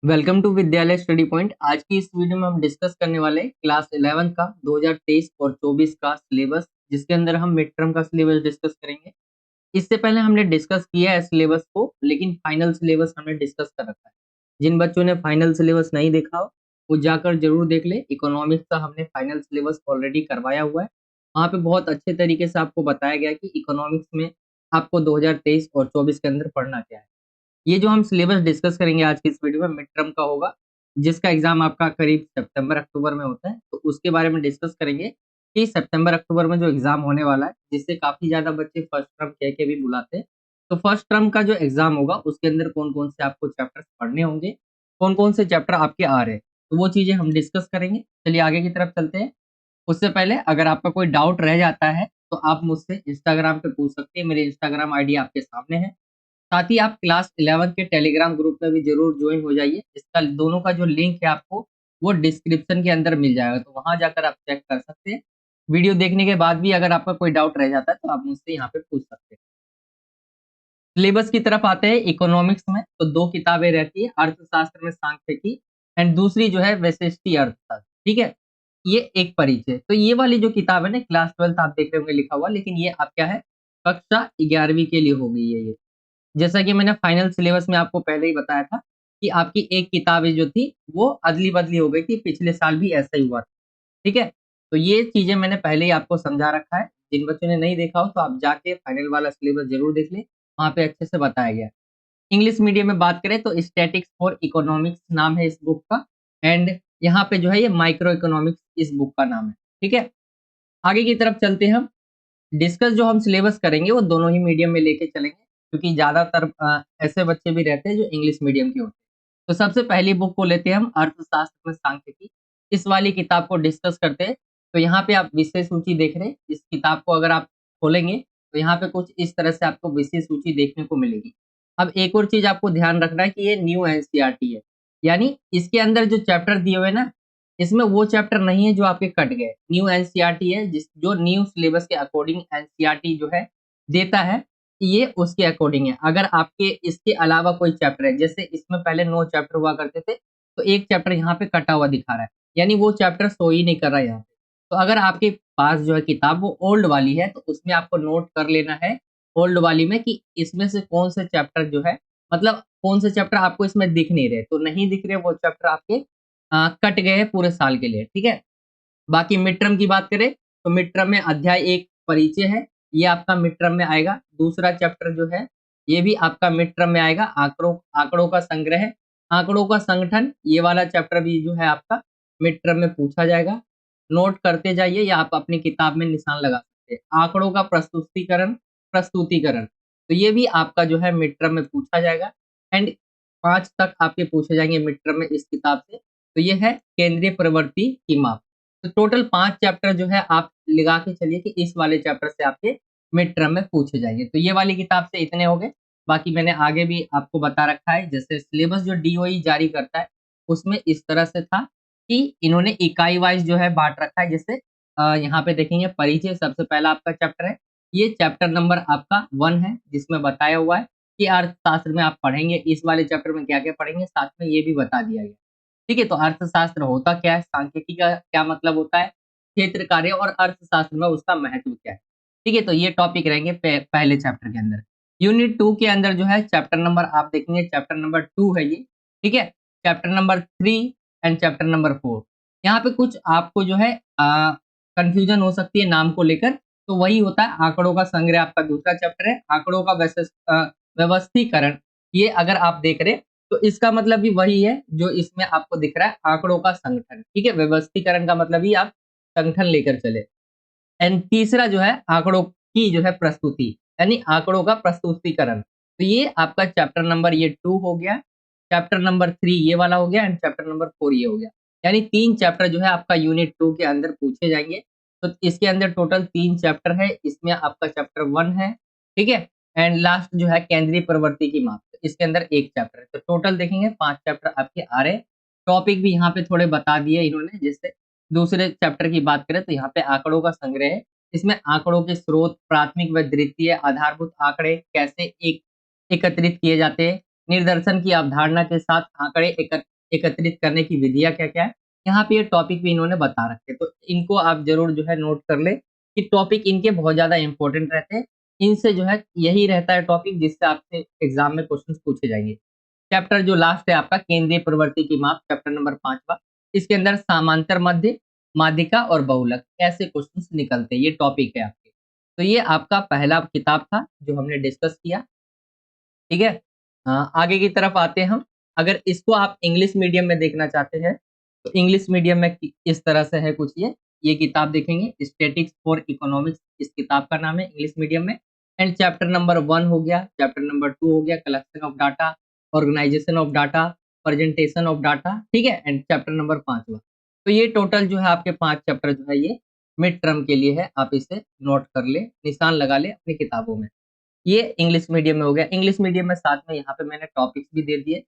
Welcome to विद्यालय study point. आज की इस वीडियो में हम डिस्कस करने वाले हैं क्लास 11 का 2023 और 24 का सिलेबस, जिसके अंदर हम मिड टर्म का सिलेबस डिस्कस करेंगे। इससे पहले हमने डिस्कस किया है सिलेबस को, लेकिन फाइनल सिलेबस हमने डिस्कस कर रखा है। जिन बच्चों ने फाइनल सिलेबस नहीं देखा हो वो जाकर जरूर देख ले। इकोनॉमिक्स का हमने फाइनल सिलेबस ऑलरेडी करवाया हुआ है। वहाँ पे बहुत अच्छे तरीके से आपको बताया गया है कि इकोनॉमिक्स में आपको 2023 और 24 के अंदर पढ़ना क्या है। ये जो हम सिलेबस डिस्कस करेंगे आज की इस वीडियो में मिड टर्म का होगा, जिसका एग्जाम आपका करीब सितंबर अक्टूबर में होता है। तो उसके बारे में डिस्कस करेंगे कि सितंबर अक्टूबर में जो एग्जाम होने वाला है, जिससे काफी ज्यादा बच्चे फर्स्ट टर्म कह के भी बुलाते हैं। तो फर्स्ट टर्म का जो एग्जाम होगा उसके अंदर कौन कौन से आपको चैप्टर्स पढ़ने होंगे, कौन कौन से चैप्टर आपके आ रहे हैं, तो वो चीजें हम डिस्कस करेंगे। चलिए आगे की तरफ चलते हैं। उससे पहले अगर आपका कोई डाउट रह जाता है तो आप मुझसे इंस्टाग्राम पे पूछ सकते हैं। मेरी इंस्टाग्राम आईडी आपके सामने है। साथ ही आप क्लास 11 के टेलीग्राम ग्रुप में भी जरूर ज्वाइन हो जाइए। इसका दोनों का जो लिंक है आपको वो डिस्क्रिप्शन के अंदर मिल जाएगा, तो वहां जाकर आप चेक कर सकते हैं। वीडियो देखने के बाद भी अगर आपका कोई डाउट रह जाता है तो आप मुझसे यहाँ पे पूछ सकते हैं। सिलेबस की तरफ आते हैं। इकोनॉमिक्स में तो दो किताबें रहती है, अर्थशास्त्र में सांख्यिकी एंड दूसरी जो है वैशिष्टि अर्थशास्त्र। ठीक है, ये एक परिचय। तो ये वाली जो किताब है ना, क्लास 12 आप देख रहे होंगे लिखा हुआ, लेकिन ये आप क्या है, कक्षा 11वीं के लिए हो गई है ये। जैसा कि मैंने फाइनल सिलेबस में आपको पहले ही बताया था कि आपकी एक किताबें जो थी वो अदली-बदली हो गई थी, पिछले साल भी ऐसा ही हुआ था। ठीक है? तो ये चीज़ें मैंने पहले ही आपको समझा रखा है। जिन बच्चों ने नहीं देखा हो तो आप जाके फाइनल वाला सिलेबस ज़रूर देख लें, वहाँ पे अच्छे से बताया गया है। इंग्लिश मीडियम में बात करें तो स्टैटिक्स फॉर इकोनॉमिक्स नाम है इस बुक का, एंड यहाँ पे जो है ये माइक्रो इकोनॉमिक्स इस बुक का नाम है। ठीक है? आगे की तरफ चलते हैं हम। डिस्कस जो हम सिलेबस करेंगे वो दोनों ही मीडियम में लेके चलेंगे, क्योंकि ज़्यादातर ऐसे बच्चे भी रहते हैं जो इंग्लिश मीडियम के होते हैं। तो सबसे पहली बुक को लेते हैं हम, अर्थशास्त्र में सांख्यिकी। इस वाली किताब को डिस्कस करते हैं। तो यहाँ पे आप विषय सूची देख रहे हैं। इस किताब को अगर आप खोलेंगे तो यहाँ पे कुछ इस तरह से आपको विषय सूची देखने को मिलेगी। अब एक और चीज़ आपको ध्यान रखना है कि ये न्यू एनसीईआरटी है, यानी इसके अंदर जो चैप्टर दिए हुए हैं ना, इसमें वो चैप्टर नहीं है जो आपके कट गए। न्यू एनसीईआरटी है, जिस जो न्यू सिलेबस के अकॉर्डिंग एनसीईआरटी जो है देता है, ये उसके अकॉर्डिंग है। अगर आपके इसके अलावा कोई चैप्टर है, जैसे इसमें पहले 9 चैप्टर हुआ करते थे, तो एक चैप्टर यहाँ पे कटा हुआ दिखा रहा है, यानी वो चैप्टर शो ही नहीं कर रहा है यहाँ पे। तो अगर आपके पास जो है किताब वो ओल्ड वाली है, तो उसमें आपको नोट कर लेना है ओल्ड वाली में कि इसमें से कौन से चैप्टर जो है, मतलब कौन से चैप्टर आपको इसमें दिख नहीं रहे। तो नहीं दिख रहे वो चैप्टर आपके कट गए हैं पूरे साल के लिए। ठीक है? बाकी मिड टर्म की बात करें तो मिड टर्म में अध्याय 1 परिचय है, ये आपका मिड टर्म में आएगा। दूसरा चैप्टर जो है ये भी आपका मिड टर्म में आएगा, आंकड़ों आंकड़ों का संग्रह, आंकड़ों का संगठन, ये वाला चैप्टर भी जो है आपका मिड टर्म में पूछा जाएगा। नोट करते जाइए या आप अपनी किताब में निशान लगा सकते हैं। आंकड़ों का प्रस्तुतिकरण प्रस्तुतिकरण तो ये भी आपका जो है मिड टर्म में पूछा जाएगा। एंड 5 तक आपके पूछे जाएंगे मिड टर्म में इस किताब से। तो ये है केंद्रीय प्रवृत्ति की माप। तो टोटल 5 चैप्टर जो है आप लगा के चलिए कि इस वाले चैप्टर से आपके मिड टर्म में पूछे जाएंगे। तो ये वाली किताब से इतने हो गए। बाकी मैंने आगे भी आपको बता रखा है, जैसे सिलेबस जो डीओई जारी करता है उसमें इस तरह से था कि इन्होंने इकाई वाइज जो है बांट रखा है। जैसे यहाँ पे देखेंगे परिचय सबसे पहला आपका चैप्टर है। ये चैप्टर नंबर आपका 1 है, जिसमें बताया हुआ है कि अर्थशास्त्र में आप पढ़ेंगे, इस वाले चैप्टर में क्या-क्या पढ़ेंगे, साथ में ये भी बता दिया गया। ठीक है? तो अर्थशास्त्र होता क्या है, सांख्यिकी का क्या मतलब होता है, क्षेत्र कार्य और अर्थशास्त्र में उसका महत्व क्या है। ठीक है? तो ये टॉपिक रहेंगे पहले चैप्टर के अंदर। यूनिट 2 के अंदर जो है चैप्टर नंबर आप देखेंगे, चैप्टर नंबर 2 है ये। ठीक है? Chapter number 3 and chapter number 4। यहाँ पे कुछ आपको जो है कन्फ्यूजन हो सकती है नाम को लेकर। तो वही होता है, आंकड़ों का संग्रह आपका दूसरा चैप्टर है। आंकड़ों का व्यवस्थीकरण, ये अगर आप देख रहे हैं तो इसका मतलब भी वही है जो इसमें आपको दिख रहा है, आंकड़ों का संगठन। ठीक है? व्यवस्थीकरण का मतलब ही आप संगठन लेकर चले। एंड तीसरा जो है आंकड़ों की जो है प्रस्तुति, यानी आंकड़ों का प्रस्तुतिकरण। तो ये आपका चैप्टर नंबर ये 2 हो गया, चैप्टर नंबर 3 ये वाला हो गया एंड चैप्टर नंबर 4 ये हो गया। यानी 3 चैप्टर जो है आपका यूनिट 2 के अंदर पूछे जाएँगे। तो इसके अंदर टोटल 3 चैप्टर है, इसमें आपका चैप्टर 1 है, ठीक है? एंड लास्ट जो है केंद्रीय प्रवृत्ति की माप, तो इसके अंदर 1 चैप्टर है। तो टोटल देखेंगे 5 चैप्टर आपके आ रहे हैं। टॉपिक भी यहाँ पे थोड़े बता दिए इन्होंने। जैसे दूसरे चैप्टर की बात करें तो यहाँ पे आंकड़ों का संग्रह है। इसमें आंकड़ों के स्रोत, प्राथमिक व द्वितीय आधारभूत आंकड़े कैसे एकत्रित किए जाते हैं, निर्दर्शन की अवधारणा के साथ आंकड़े एकत्रित करने की विधियां क्या क्या है, यहाँ पे ये टॉपिक भी इन्होंने बता रखे, तो इनको आप जरूर जो है नोट कर ले कि टॉपिक इनके बहुत ज्यादा इंपॉर्टेंट रहते हैं। इनसे जो है यही रहता है टॉपिक जिससे आपसे एग्जाम में क्वेश्चन पूछे जाएंगे। चैप्टर जो लास्ट है आपका केंद्रीय प्रवृत्ति की माप, चैप्टर नंबर 5वां, इसके अंदर समांतर मध्य, माध्यिका और बहुलक ऐसे क्वेश्चंस निकलते हैं, ये टॉपिक है आपके। तो ये आपका पहला किताब था जो हमने डिस्कस किया, ठीक है। आगे की तरफ आते हैं हम। अगर इसको आप इंग्लिश मीडियम में देखना चाहते हैं तो इंग्लिश मीडियम में इस तरह से है कुछ, ये किताब देखेंगे, स्टैटिक्स फॉर इकोनॉमिक्स इस किताब का नाम है इंग्लिश मीडियम में। एंड चैप्टर नंबर 1 हो गया, चैप्टर नंबर 2 हो गया collection of data, organisation of data, presentation of data, ठीक है। एंड चैप्टर नंबर 5वां। तो ये टोटल जो है आपके 5 चैप्टर जो है ये मिड टर्म के लिए है, आप इसे नोट कर ले, निशान लगा ले अपनी किताबों में। ये इंग्लिश मीडियम में हो गया। इंग्लिश मीडियम में साथ में यहाँ पे मैंने टॉपिक्स भी दे दिए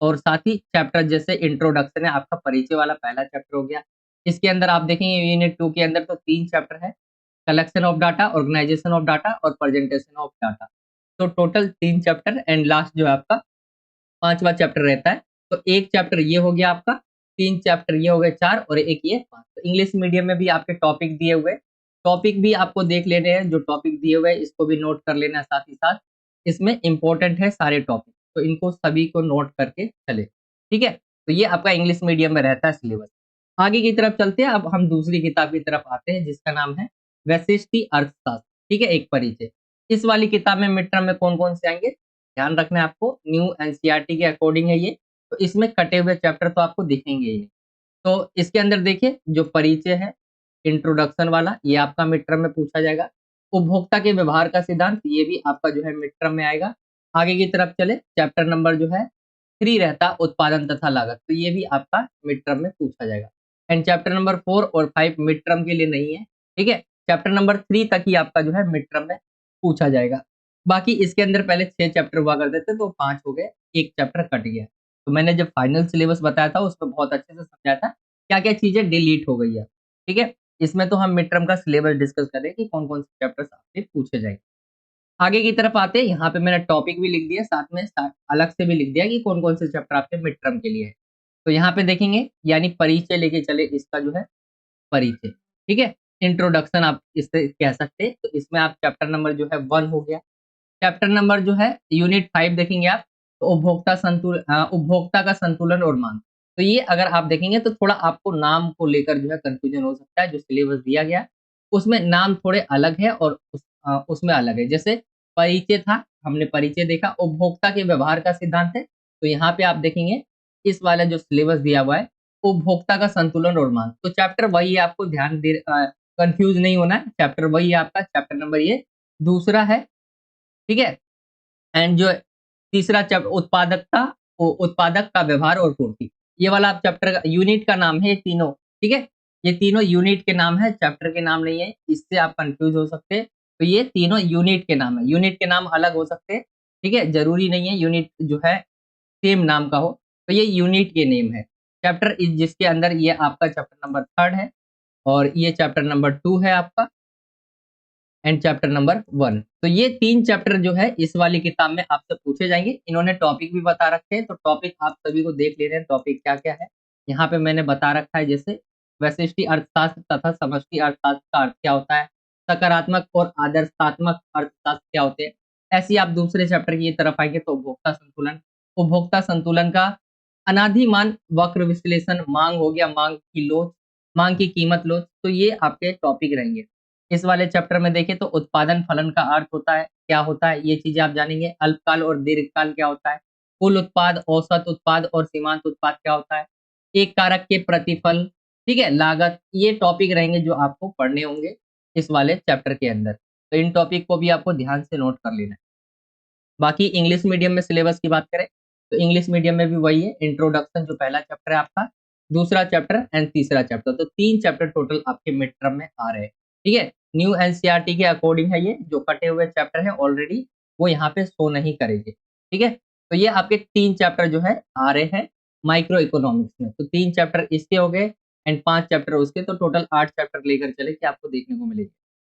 और साथ ही चैप्टर जैसे इंट्रोडक्शन है आपका परिचय वाला पहला चैप्टर हो गया। इसके अंदर आप देखेंगे यूनिट 2 के अंदर तो 3 चैप्टर है, collection of data, organisation of data और प्रेजेंटेशन ऑफ डाटा। तो टोटल 3 चैप्टर एंड लास्ट जो है आपका 5वां चैप्टर रहता है। तो एक चैप्टर ये हो गया आपका, 3 चैप्टर ये हो गए 4 और एक ये 5। तो इंग्लिश मीडियम में भी आपके टॉपिक दिए हुए, टॉपिक भी आपको देख लेने हैं, जो टॉपिक दिए हुए हैं इसको भी नोट कर लेना साथ ही साथ। इसमें इंपॉर्टेंट है सारे टॉपिक, तो इनको सभी को नोट करके चले, ठीक है। तो ये आपका इंग्लिश मीडियम में रहता है सिलेबस। आगे की तरफ चलते हैं, अब हम दूसरी किताब की तरफ आते हैं जिसका नाम है वैशिष्टि अर्थशास्त्र, ठीक है, एक परिचय। इस वाली किताब में मिड टर्म में कौन कौन से आएंगे, ध्यान रखना है आपको, न्यू एनसीईआरटी के अकॉर्डिंग है ये, तो इसमें कटे हुए चैप्टर तो आपको दिखेंगे ही नहीं। तो इसके अंदर देखिए जो परिचय है इंट्रोडक्शन वाला, ये आपका मिड टर्म में पूछा जाएगा। उपभोक्ता के व्यवहार का सिद्धांत, ये भी आपका जो है मिड टर्म में आएगा। आगे की तरफ चले, चैप्टर नंबर जो है 3 रहता उत्पादन तथा लागत, तो ये भी आपका मिड टर्म में पूछा जाएगा। एंड चैप्टर नंबर 4 और 5 मिड टर्म के लिए नहीं है, ठीक है। चैप्टर नंबर 3 तक ही आपका जो है मिड टर्म में पूछा जाएगा। बाकी इसके अंदर पहले 6 चैप्टर हुआ करते थे, तो 5 हो गए, एक चैप्टर कट गया। तो मैंने जब फाइनल सिलेबस बताया था उसमें बहुत अच्छे से समझाया था क्या क्या चीजें डिलीट हो गई है, ठीक है। इसमें तो हम मिड टर्म का सिलेबस डिस्कस करें कि कौन कौन से चैप्टर्स आपसे पूछे जाएंगे। आगे की तरफ आते हैं, यहाँ पे मैंने टॉपिक भी लिख दिया, साथ में अलग से भी लिख दिया कि कौन कौन से चैप्टर आपके मिड टर्म के लिए है। तो यहाँ पे देखेंगे, यानी परिचय लेके चले, इसका जो है परिचय, ठीक है, इंट्रोडक्शन आप इससे कह सकते हैं। तो इसमें आप चैप्टर नंबर जो है 1 हो गया। चैप्टर नंबर जो है यूनिट 5 देखेंगे आप, तो उपभोक्ता का संतुलन और मांग। तो ये अगर आप देखेंगे तो थोड़ा आपको नाम को लेकर जो है कंफ्यूजन हो सकता है, जो सिलेबस दिया गया उसमें नाम थोड़े अलग है और उसमें अलग है। जैसे परिचय था, हमने परिचय देखा, उपभोक्ता के व्यवहार का सिद्धांत है, तो यहाँ पे आप देखेंगे इस वाला जो सिलेबस दिया हुआ है उपभोक्ता का संतुलन और मांग, तो चैप्टर वही है, आपको ध्यान दे कंफ्यूज नहीं होना है, चैप्टर वही है आपका, चैप्टर नंबर ये दूसरा है, ठीक है। एंड जो तीसरा चैप्टर उत्पादक का व्यवहार और पूर्ति, ये वाला आप चैप्टर का यूनिट का नाम है, ये तीनों, ठीक है। ये तीनों यूनिट के नाम है, चैप्टर के नाम नहीं है, इससे आप कंफ्यूज हो सकते हैं। तो ये तीनों यूनिट के नाम है, यूनिट के नाम अलग हो सकते हैं, ठीक है, जरूरी नहीं है यूनिट जो है सेम नाम का हो। तो ये यूनिट के नेम है। चैप्टर जिसके अंदर ये आपका चैप्टर नंबर 3 है और ये चैप्टर नंबर 2 है आपका, एंड चैप्टर नंबर 1। तो ये 3 चैप्टर जो है इस वाली किताब में आपसे पूछे जाएंगे। इन्होंने टॉपिक भी बता रखे हैं, तो टॉपिक आप सभी को देख ले रहे हैं टॉपिक क्या क्या है। यहाँ पे मैंने बता रखा है, जैसे वैशिष्टि अर्थशास्त्र तथा समष्टि अर्थशास्त्र का अर्थ क्या होता है, सकारात्मक और आदर्शात्मक अर्थशास्त्र क्या होते हैं। ऐसे ही आप दूसरे चैप्टर की तरफ आएंगे तो उपभोक्ता संतुलन का अनाधिमान वक्र विश्लेषण, मांग हो गया, मांग की लोच, मांग की कीमत लोच, तो ये आपके टॉपिक रहेंगे। इस वाले चैप्टर में देखें तो उत्पादन फलन का अर्थ होता है, क्या होता है, ये चीजें आप जानेंगे। अल्पकाल और दीर्घकाल क्या होता है, कुल उत्पाद, औसत उत्पाद और सीमांत उत्पाद क्या होता है, एक कारक के प्रतिफल, ठीक है, लागत, ये टॉपिक रहेंगे जो आपको पढ़ने होंगे इस वाले चैप्टर के अंदर। तो इन टॉपिक को भी आपको ध्यान से नोट कर लेना है। बाकी इंग्लिश मीडियम में सिलेबस की बात करें तो इंग्लिश मीडियम में भी वही है, इंट्रोडक्शन जो पहला चैप्टर है आपका, दूसरा चैप्टर एंड तीसरा चैप्टर, तो 3 चैप्टर टोटल आपके मिड टर्म में आ रहे हैं, ठीक है। न्यू एनसीईआरटी के अकॉर्डिंग है, ये जो कटे हुए चैप्टर है ऑलरेडी वो यहाँ पे शो नहीं करेंगे, ठीक है। तो ये आपके 3 चैप्टर जो है आ रहे हैं माइक्रो इकोनॉमिक्स में, तो 3 चैप्टर इसके हो गए एंड 5 चैप्टर उसके, तो टोटल 8 चैप्टर लेकर चले कि आपको देखने को मिलेगी।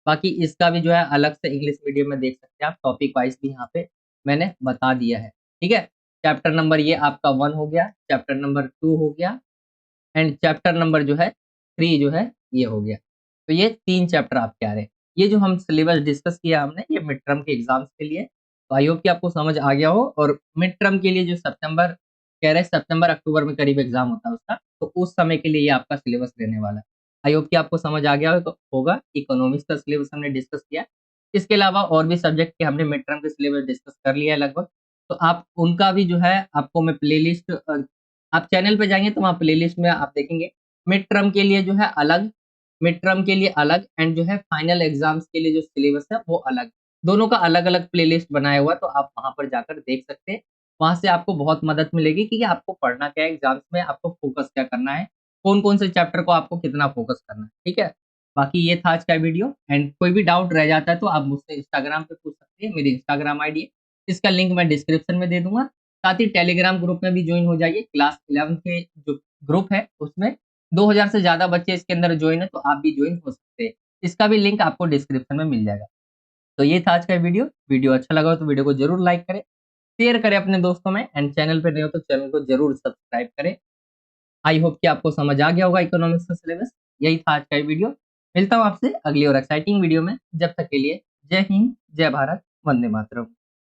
बाकी इसका भी जो है अलग से इंग्लिश मीडियम में देख सकते हैं आप, टॉपिक वाइज भी यहाँ पे मैंने बता दिया है, ठीक है। चैप्टर नंबर ये आपका 1 हो गया, चैप्टर नंबर 2 हो गया एंड चैप्टर नंबर जो है 3 जो है ये हो गया। तो ये 3 चैप्टर आपके आ रहे हैं। ये जो हम सिलेबस डिस्कस किया हमने ये मिड टर्म के एग्ज़ाम्स के लिए। तो आई होप कि आपको समझ आ गया हो और मिड टर्म के लिए जो सितंबर कह रहे हैं सितंबर-अक्टूबर में करीब एग्ज़ाम होता है उसका, तो उस समय के लिए ये आपका सिलेबस रहने वाला है। आई होप कि आपको समझ आ गया होगा। इकोनॉमिक्स का सिलेबस हमने डिस्कस किया। इसके अलावा और भी सब्जेक्ट के हमने मिड टर्म के सिलेबस डिस्कस कर लिया है लगभग। तो आप उनका भी जो है आपको मैं प्लेलिस्ट आप चैनल पे जाएँगे तो वहाँ प्लेलिस्ट में आप देखेंगे मिड टर्म के लिए जो है अलग, मिड टर्म के लिए अलग एंड जो है फाइनल एग्ज़ाम्स के लिए जो सिलेबस है वो अलग। दोनों का अलग-अलग प्लेलिस्ट बनाया हुआ है तो आप वहाँ पर जाकर देख सकते हैं। वहाँ से आपको बहुत मदद मिलेगी कि आपको पढ़ना क्या है एग्ज़ाम्स में, आपको फ़ोकस क्या करना है, कौन-कौन से चैप्टर को आपको कितना फ़ोकस करना है, ठीक है? बाकी ये था आज का वीडियो एंड कोई भी डाउट रह जाता है तो आप मुझसे इंस्टाग्राम पे पूछ सकते हैं, मेरी इंस्टाग्राम आईडी है। इसका लिंक मैं डिस्क्रिप्शन में दे दूँगा। साथ ही टेलीग्राम ग्रुप में भी जॉइन हो जाइए। क्लास 11 के जो ग्रुप है उसमें 2000 से ज़्यादा बच्चे इसके अंदर जॉइन है तो आप भी जॉइन हो सकते हैं। इसका भी लिंक आपको डिस्क्रिप्शन में मिल जाएगा। तो ये था आज का वीडियो। वीडियो अच्छा लगा हो तो वीडियो को ज़रूर लाइक करें, शेयर करें अपने दोस्तों में एंड चैनल पे नए हो तो चैनल को ज़रूर सब्सक्राइब करें। आई होप कि आपको समझ आ गया होगा इकोनॉमिक्स का सिलेबस। यही था आज का वीडियो। मिलता हूँ आपसे अगली और एक्साइटिंग वीडियो में। जब तक के लिए जय हिंद, जय भारत, वंदे मातरम।